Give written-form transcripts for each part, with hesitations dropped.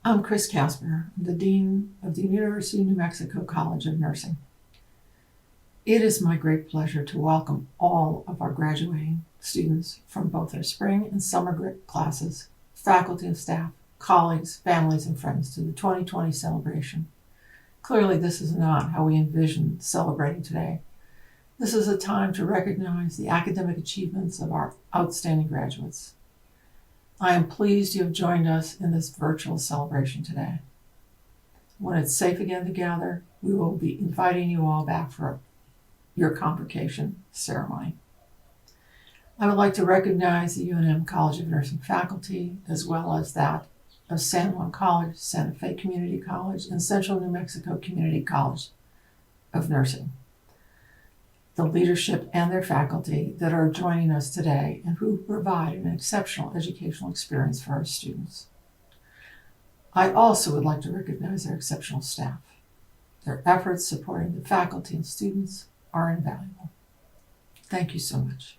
I'm Chris Casper, the Dean of the University of New Mexico College of Nursing. It is my great pleasure to welcome all of our graduating students from both our spring and summer classes, faculty and staff, colleagues, families, and friends to the 2020 celebration. Clearly, this is not how we envisioned celebrating today. This is a time to recognize the academic achievements of our outstanding graduates. I am pleased you have joined us in this virtual celebration today. When it's safe again to gather, we will be inviting you all back for your convocation ceremony. I would like to recognize the UNM College of Nursing faculty, as well as that of San Juan College, Santa Fe Community College, and Central New Mexico Community College of Nursing, the leadership and their faculty that are joining us today and who provide an exceptional educational experience for our students. I also would like to recognize our exceptional staff. Their efforts supporting the faculty and students are invaluable. Thank you so much.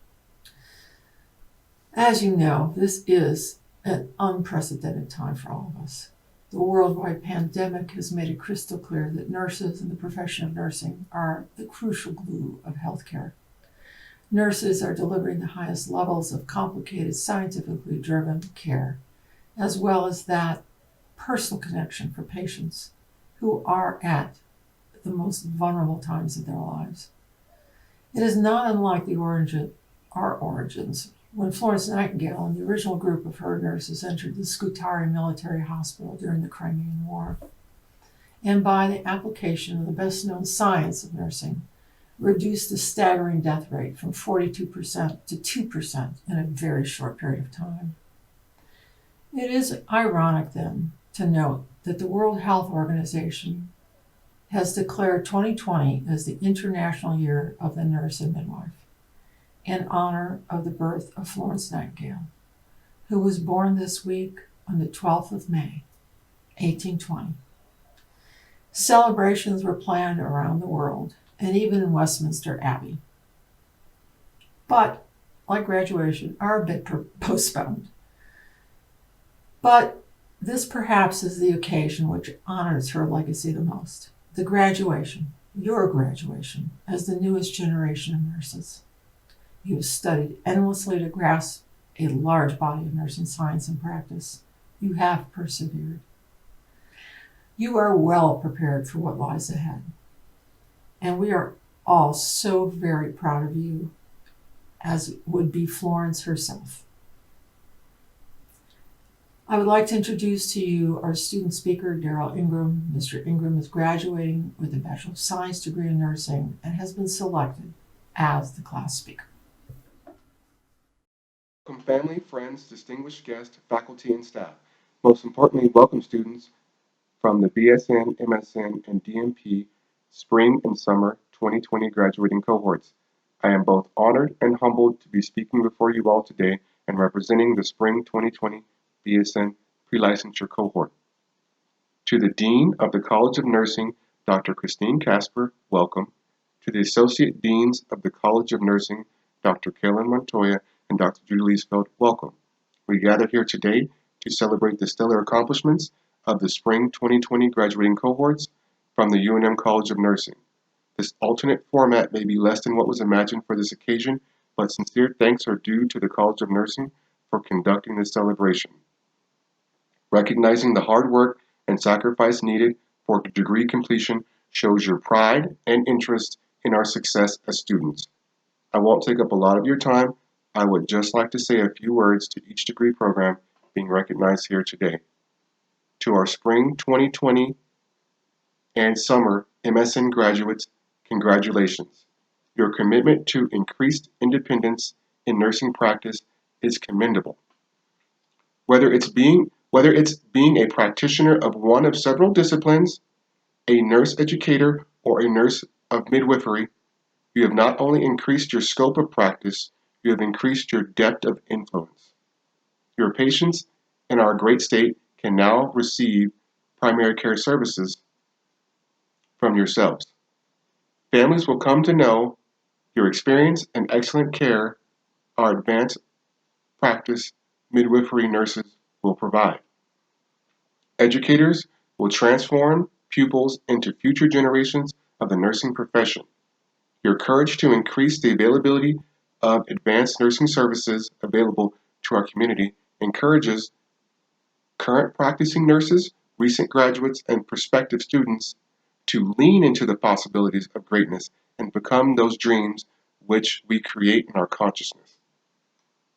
As you know, this is an unprecedented time for all of us. The worldwide pandemic has made it crystal clear that nurses and the profession of nursing are the crucial glue of healthcare. Nurses are delivering the highest levels of complicated, scientifically driven care, as well as that personal connection for patients who are at the most vulnerable times of their lives. It is not unlike our origins, when Florence Nightingale and the original group of her nurses entered the Scutari Military Hospital during the Crimean War, and by the application of the best-known science of nursing, reduced the staggering death rate from 42% to 2% in a very short period of time. It is ironic, then, to note that the World Health Organization has declared 2020 as the International Year of the Nurse and Midwife, in honor of the birth of Florence Nightingale, who was born this week on the 12th of May, 1820. Celebrations were planned around the world, and even in Westminster Abbey, but, like graduation, are a bit postponed. But this perhaps is the occasion which honors her legacy the most: the graduation, your graduation, as the newest generation of nurses. You have studied endlessly to grasp a large body of nursing science and practice. You have persevered. You are well prepared for what lies ahead. And we are all so very proud of you, as would be Florence herself. I would like to introduce to you our student speaker, Daryl Ingram. Mr. Ingram is graduating with a Bachelor of Science degree in nursing and has been selected as the class speaker. Welcome family, friends, distinguished guests, faculty, and staff. Most importantly, welcome students from the BSN, MSN, and DNP Spring and Summer 2020 graduating cohorts. I am both honored and humbled to be speaking before you all today and representing the Spring 2020 BSN pre-licensure cohort. To the Dean of the College of Nursing, Dr. Christine Casper, welcome. To the Associate Deans of the College of Nursing, Dr. Kaylin Montoya and Dr. Judy Liesfeld, welcome. We gather here today to celebrate the stellar accomplishments of the Spring 2020 graduating cohorts from the UNM College of Nursing. This alternate format may be less than what was imagined for this occasion, but sincere thanks are due to the College of Nursing for conducting this celebration. Recognizing the hard work and sacrifice needed for degree completion shows your pride and interest in our success as students. I won't take up a lot of your time. I would just like to say a few words to each degree program being recognized here today. To our Spring 2020 and Summer MSN graduates, congratulations. Your commitment to increased independence in nursing practice is commendable. Whether it's being a practitioner of one of several disciplines, a nurse educator, or a nurse of midwifery, you have not only increased your scope of practice, you have increased your depth of influence. Your patients in our great state can now receive primary care services from yourselves. Families will come to know your experience and excellent care our advanced practice midwifery nurses will provide. Educators will transform pupils into future generations of the nursing profession. Your courage to increase the availability of advanced nursing services available to our community encourages current practicing nurses, recent graduates, and prospective students to lean into the possibilities of greatness and become those dreams which we create in our consciousness.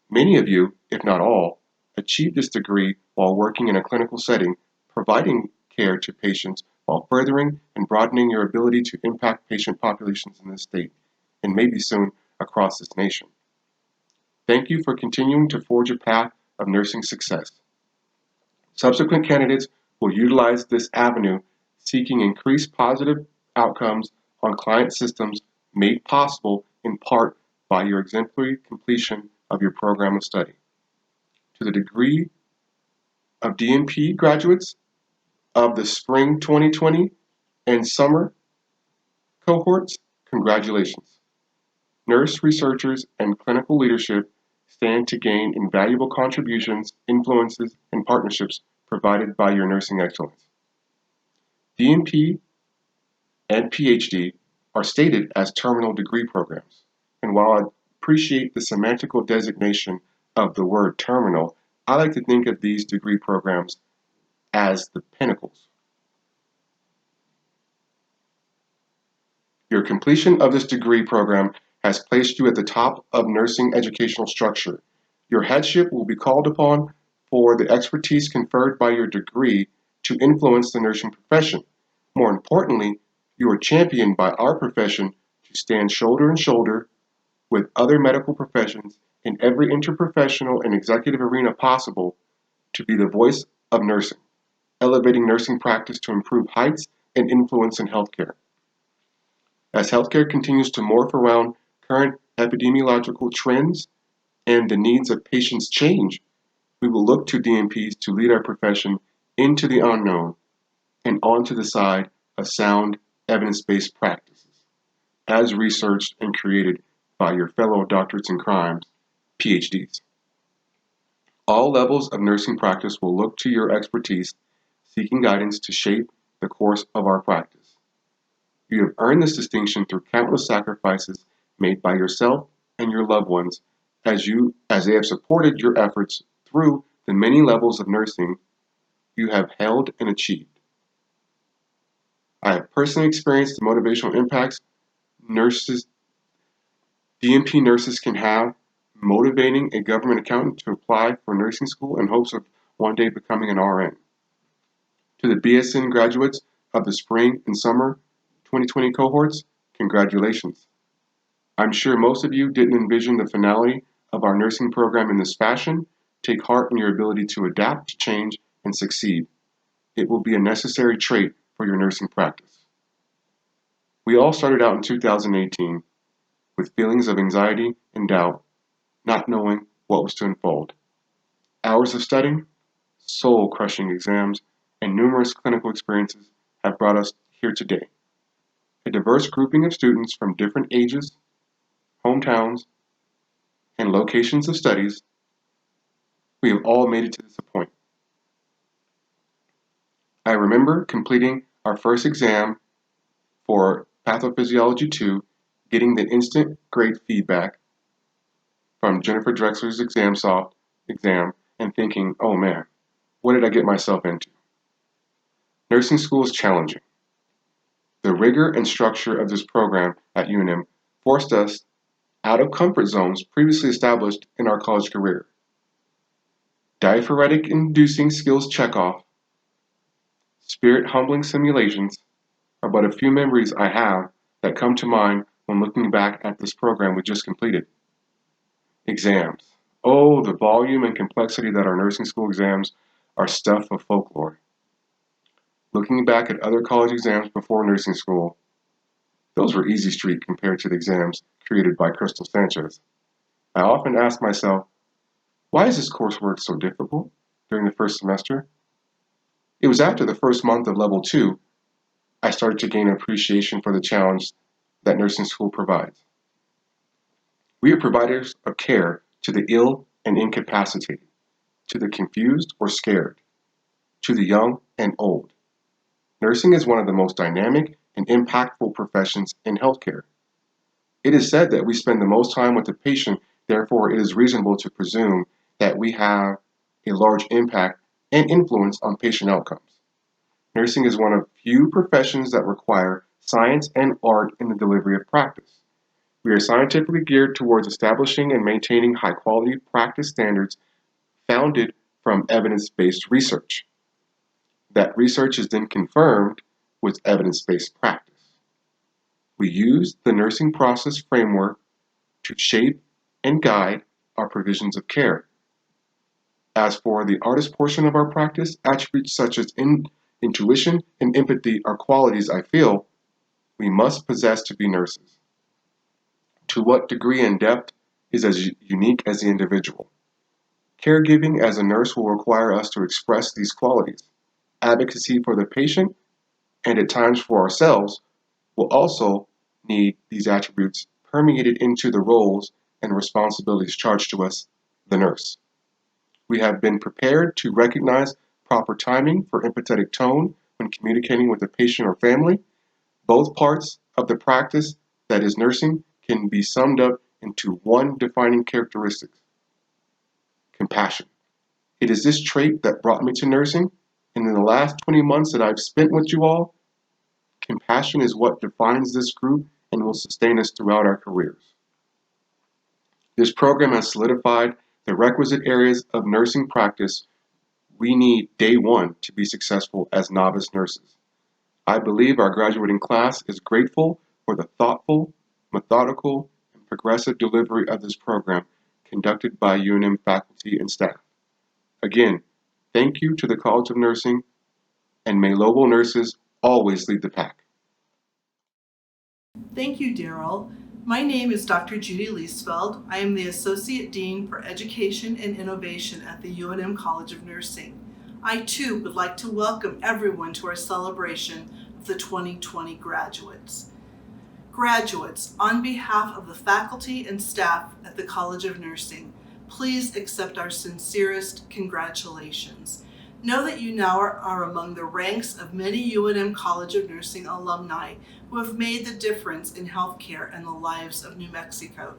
Many of you, if not all, achieved this degree while working in a clinical setting, providing care to patients while furthering and broadening your ability to impact patient populations in this state, and maybe soon across this nation. Thank you for continuing to forge a path of nursing success. Subsequent candidates will utilize this avenue, seeking increased positive outcomes on client systems made possible in part by your exemplary completion of your program of study. To the degree of DNP graduates of the spring 2020 and summer cohorts, congratulations. Nurse researchers and clinical leadership stand to gain invaluable contributions, influences, and partnerships provided by your nursing excellence. DNP and PhD are stated as terminal degree programs, and while I appreciate the semantical designation of the word terminal, I like to think of these degree programs as the pinnacles. Your completion of this degree program has placed you at the top of nursing educational structure. Your headship will be called upon for the expertise conferred by your degree to influence the nursing profession. More importantly, you are championed by our profession to stand shoulder to shoulder with other medical professions in every interprofessional and executive arena possible to be the voice of nursing, elevating nursing practice to improve heights and influence in healthcare. As healthcare continues to morph around current epidemiological trends and the needs of patients change, we will look to DNPs to lead our profession into the unknown and onto the side of sound, evidence-based practices, as researched and created by your fellow doctorates in crimes, PhDs. All levels of nursing practice will look to your expertise, seeking guidance to shape the course of our practice. You have earned this distinction through countless sacrifices made by yourself and your loved ones as they have supported your efforts through the many levels of nursing you have held and achieved. I have personally experienced the motivational impacts DNP nurses can have, motivating a government accountant to apply for nursing school in hopes of one day becoming an RN. To the BSN graduates of the spring and summer 2020 cohorts, congratulations. I'm sure most of you didn't envision the finality of our nursing program in this fashion. Take heart in your ability to adapt, to change, and succeed. It will be a necessary trait for your nursing practice. We all started out in 2018 with feelings of anxiety and doubt, not knowing what was to unfold. Hours of studying, soul-crushing exams, and numerous clinical experiences have brought us here today. A diverse grouping of students from different ages, hometowns, and locations of studies, we have all made it to this point. I remember completing our first exam for Pathophysiology 2, getting the instant great feedback from Jennifer Drexler's exam and thinking, oh man, what did I get myself into? Nursing school is challenging. The rigor and structure of this program at UNM forced us out of comfort zones previously established in our college career. Diaphoretic inducing skills checkoff, spirit humbling simulations are but a few memories I have that come to mind when looking back at this program we just completed. Exams. Oh, the volume and complexity that our nursing school exams are stuff of folklore. Looking back at other college exams before nursing school, those were easy street compared to the exams created by Crystal Sanchez. I often ask myself, why is this coursework so difficult during the first semester? It was after the first month of level 2, I started to gain an appreciation for the challenge that nursing school provides. We are providers of care to the ill and incapacitated, to the confused or scared, to the young and old. Nursing is one of the most dynamic and impactful professions in healthcare. It is said that we spend the most time with the patient, therefore, it is reasonable to presume that we have a large impact and influence on patient outcomes. Nursing is one of few professions that require science and art in the delivery of practice. We are scientifically geared towards establishing and maintaining high quality practice standards founded from evidence based research. That research is then confirmed with evidence based practice. We use the nursing process framework to shape and guide our provisions of care. As for the artist portion of our practice, attributes such as intuition and empathy are qualities I feel we must possess to be nurses. To what degree and depth is as unique as the individual. Caregiving as a nurse will require us to express these qualities. Advocacy for the patient and at times for ourselves will also need these attributes permeated into the roles and responsibilities charged to us, the nurse. We have been prepared to recognize proper timing for empathetic tone when communicating with a patient or family. Both parts of the practice that is nursing can be summed up into one defining characteristic: compassion. It is this trait that brought me to nursing, and in the last 20 months that I've spent with you all, compassion is what defines this group and will sustain us throughout our careers. This program has solidified the requisite areas of nursing practice we need day one to be successful as novice nurses. I believe our graduating class is grateful for the thoughtful, methodical, and progressive delivery of this program conducted by UNM faculty and staff. Again, thank you to the College of Nursing, and may Lobel nurses always lead the pack. Thank you, Daryl. My name is Dr. Judy Liesfeld. I am the Associate Dean for Education and Innovation at the UNM College of Nursing. I too would like to welcome everyone to our celebration of the 2020 graduates. Graduates, on behalf of the faculty and staff at the College of Nursing, please accept our sincerest congratulations. Know that you now are among the ranks of many UNM College of Nursing alumni who have made the difference in healthcare and the lives of New Mexico.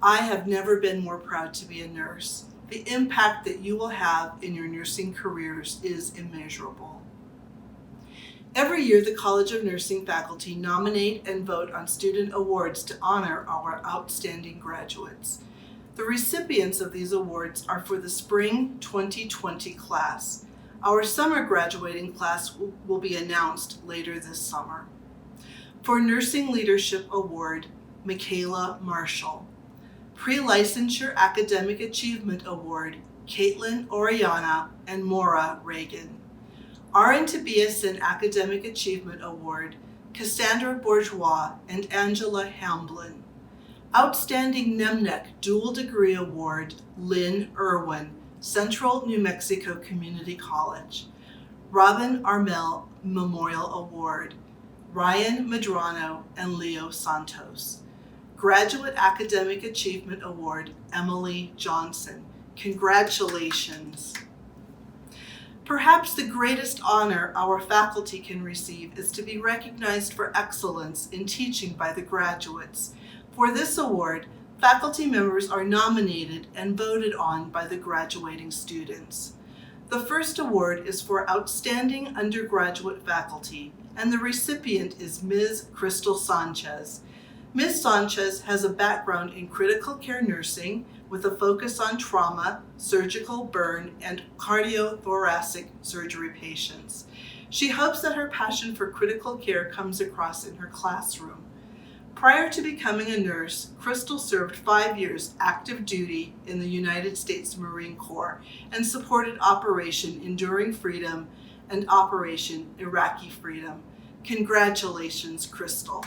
I have never been more proud to be a nurse. The impact that you will have in your nursing careers is immeasurable. Every year, the College of Nursing faculty nominate and vote on student awards to honor our outstanding graduates. The recipients of these awards are for the spring 2020 class. Our summer graduating class will be announced later this summer. For Nursing Leadership Award, Michaela Marshall. Pre-Licensure Academic Achievement Award, Caitlin Oriana and Maura Reagan. RN to BSN Academic Achievement Award, Cassandra Bourgeois and Angela Hamblin. Outstanding NEMNEC Dual Degree Award, Lynn Irwin, Central New Mexico Community College. Robin Armel Memorial Award, Ryan Medrano and Leo Santos. Graduate Academic Achievement Award, Emily Johnson. Congratulations. Perhaps the greatest honor our faculty can receive is to be recognized for excellence in teaching by the graduates. For this award, faculty members are nominated and voted on by the graduating students. The first award is for Outstanding Undergraduate Faculty, and the recipient is Ms. Crystal Sanchez. Ms. Sanchez has a background in critical care nursing with a focus on trauma, surgical burn, and cardiothoracic surgery patients. She hopes that her passion for critical care comes across in her classroom. Prior to becoming a nurse, Crystal served 5 years active duty in the United States Marine Corps and supported Operation Enduring Freedom and Operation Iraqi Freedom. Congratulations, Crystal.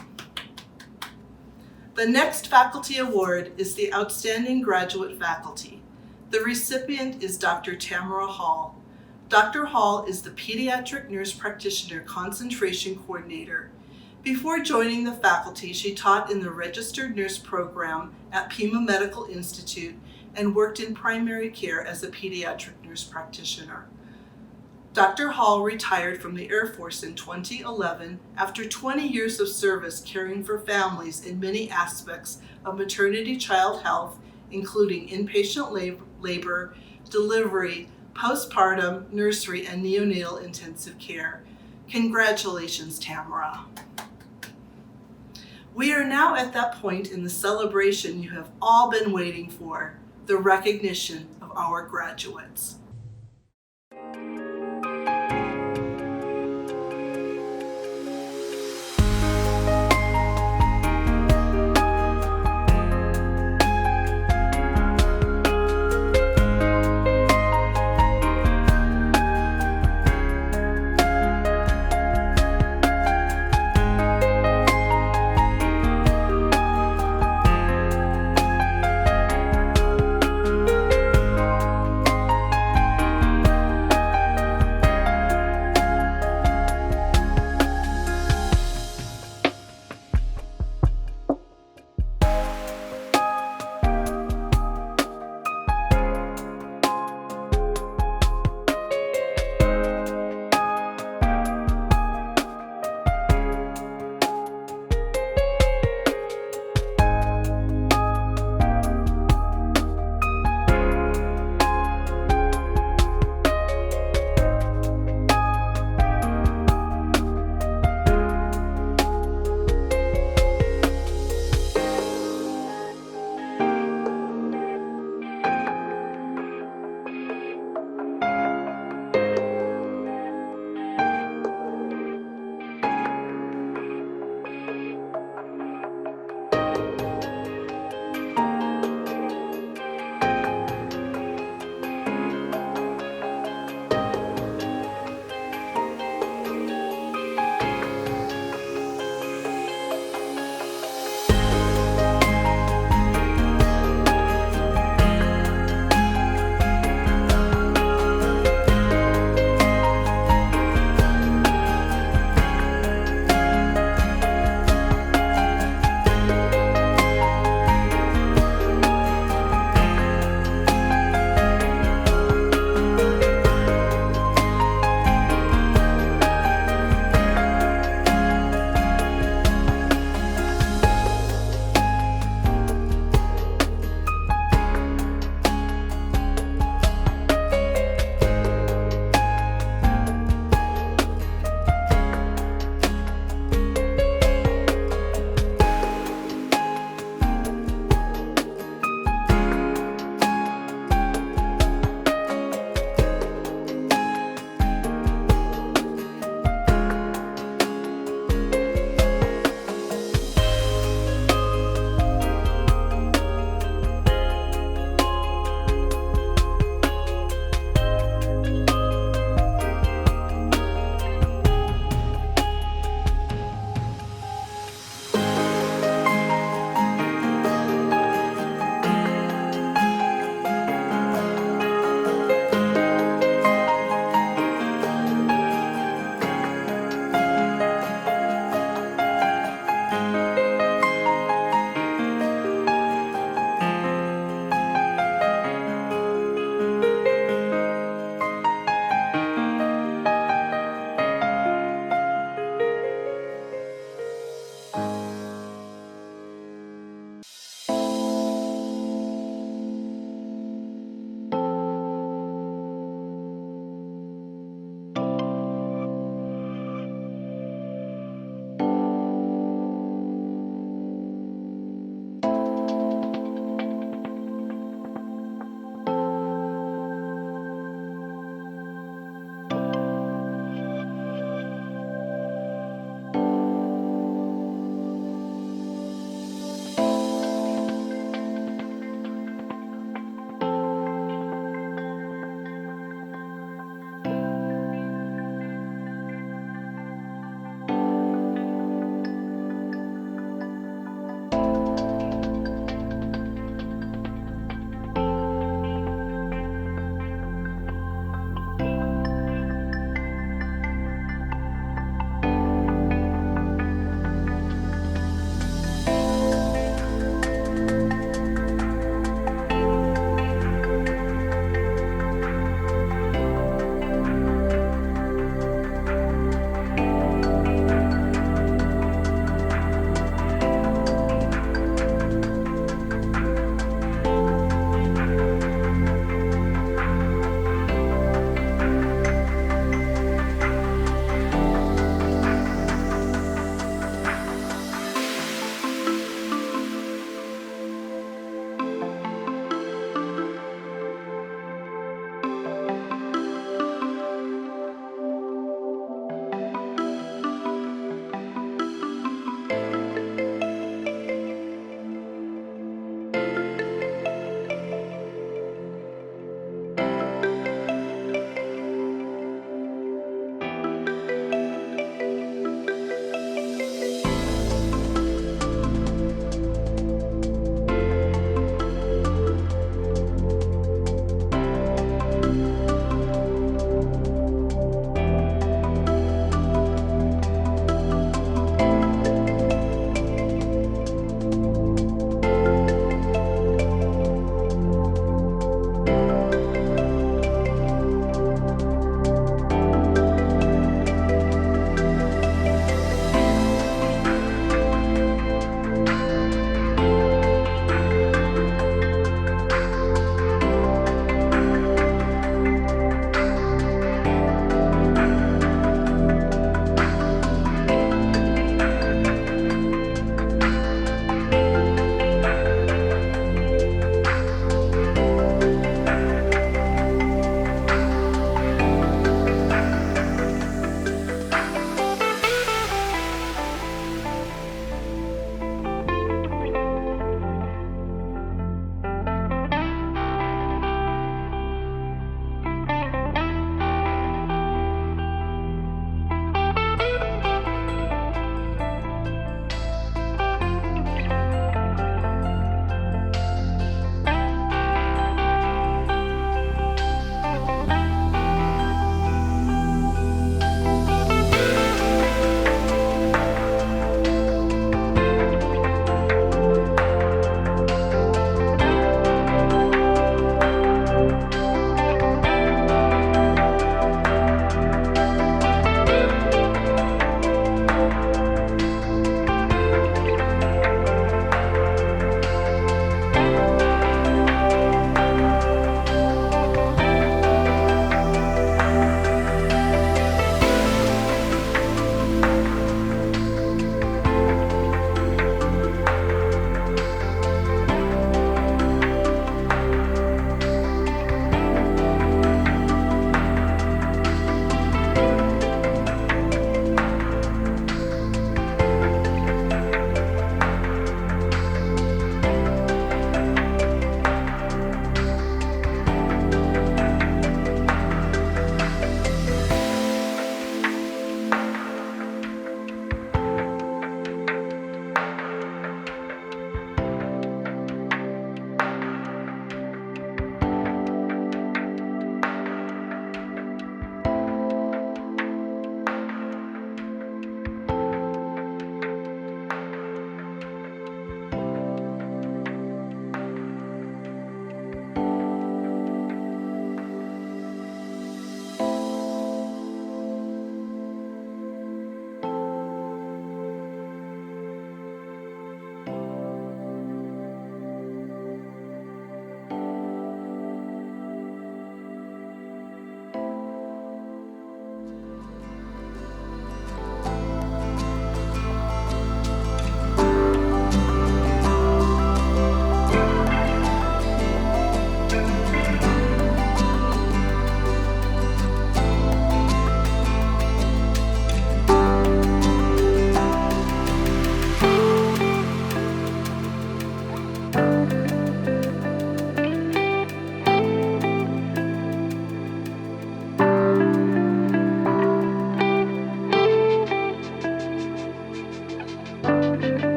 The next faculty award is the Outstanding Graduate Faculty. The recipient is Dr. Tamara Hall. Dr. Hall is the Pediatric Nurse Practitioner Concentration Coordinator. Before joining the faculty, she taught in the Registered Nurse Program at Pima Medical Institute and worked in primary care as a pediatric nurse practitioner. Dr. Hall retired from the Air Force in 2011 after 20 years of service caring for families in many aspects of maternity-child health, including inpatient labor, delivery, postpartum, nursery, and neonatal intensive care. Congratulations, Tamara. We are now at that point in the celebration you have all been waiting for, the recognition of our graduates.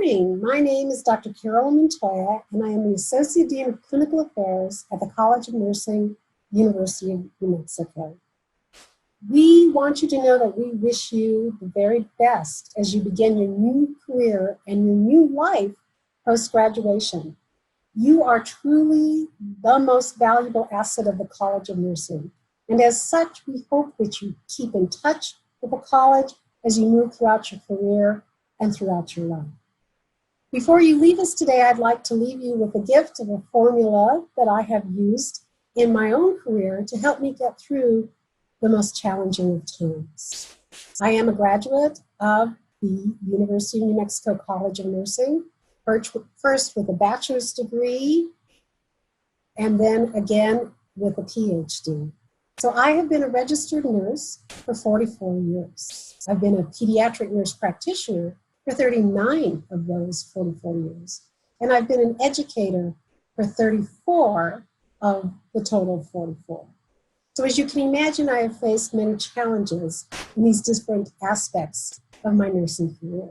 morning. My name is Dr. Carol Montoya, and I am the Associate Dean of Clinical Affairs at the College of Nursing, University of New Mexico. We want you to know that we wish you the very best as you begin your new career and your new life post-graduation. You are truly the most valuable asset of the College of Nursing. And as such, we hope that you keep in touch with the college as you move throughout your career and throughout your life. Before you leave us today, I'd like to leave you with a gift of a formula that I have used in my own career to help me get through the most challenging of times. I am a graduate of the University of New Mexico College of Nursing, first with a bachelor's degree, and then again with a PhD. So I have been a registered nurse for 44 years. I've been a pediatric nurse practitioner for 39 of those 44 years. And I've been an educator for 34 of the total 44. So as you can imagine, I have faced many challenges in these different aspects of my nursing career.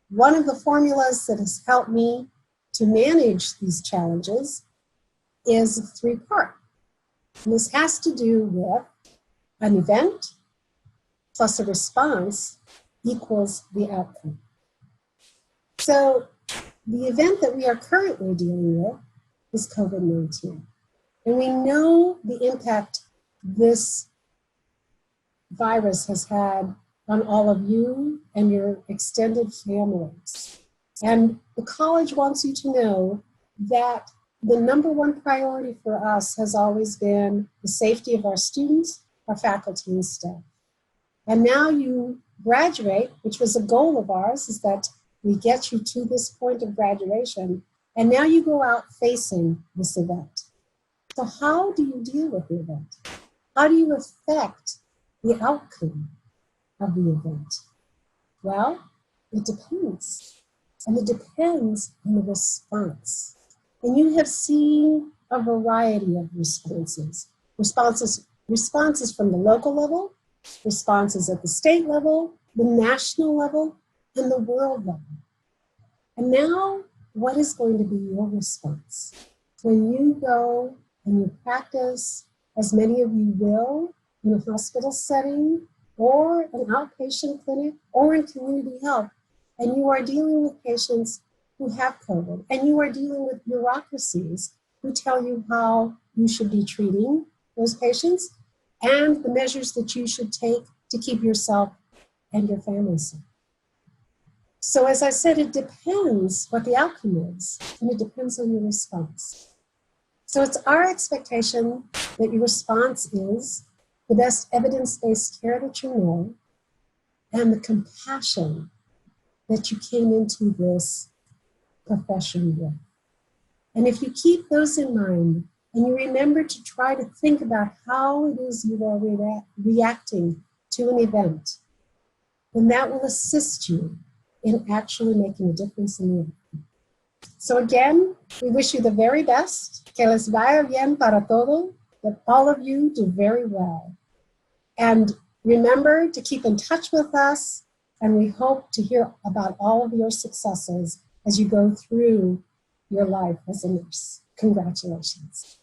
One of the formulas that has helped me to manage these challenges is a three-part. And this has to do with an event plus a response equals the outcome. So the event that we are currently dealing with is COVID-19. And we know the impact this virus has had on all of you and your extended families. And the college wants you to know that the number one priority for us has always been the safety of our students, our faculty, and staff. And now you graduate, which was a goal of ours, is that we get you to this point of graduation, and now you go out facing this event. So how do you deal with the event? How do you affect the outcome of the event? Well, it depends. And it depends on the response. And you have seen a variety of responses. Responses from the local level, responses at the state level, the national level, and the world level. And now, what is going to be your response? When you go and you practice, as many of you will, in a hospital setting, or an outpatient clinic, or in community health, and you are dealing with patients who have COVID, and you are dealing with bureaucracies who tell you how you should be treating those patients and the measures that you should take to keep yourself and your family safe. So as I said, it depends what the outcome is, and it depends on your response. So it's our expectation that your response is the best evidence-based care that you know and the compassion that you came into this profession with. And if you keep those in mind and you remember to try to think about how it is you are reacting to an event, then that will assist you in actually making a difference in the outcome. So again, we wish you the very best. Que les vaya bien para todo. That all of you do very well. And remember to keep in touch with us, and we hope to hear about all of your successes as you go through your life as a nurse. Congratulations.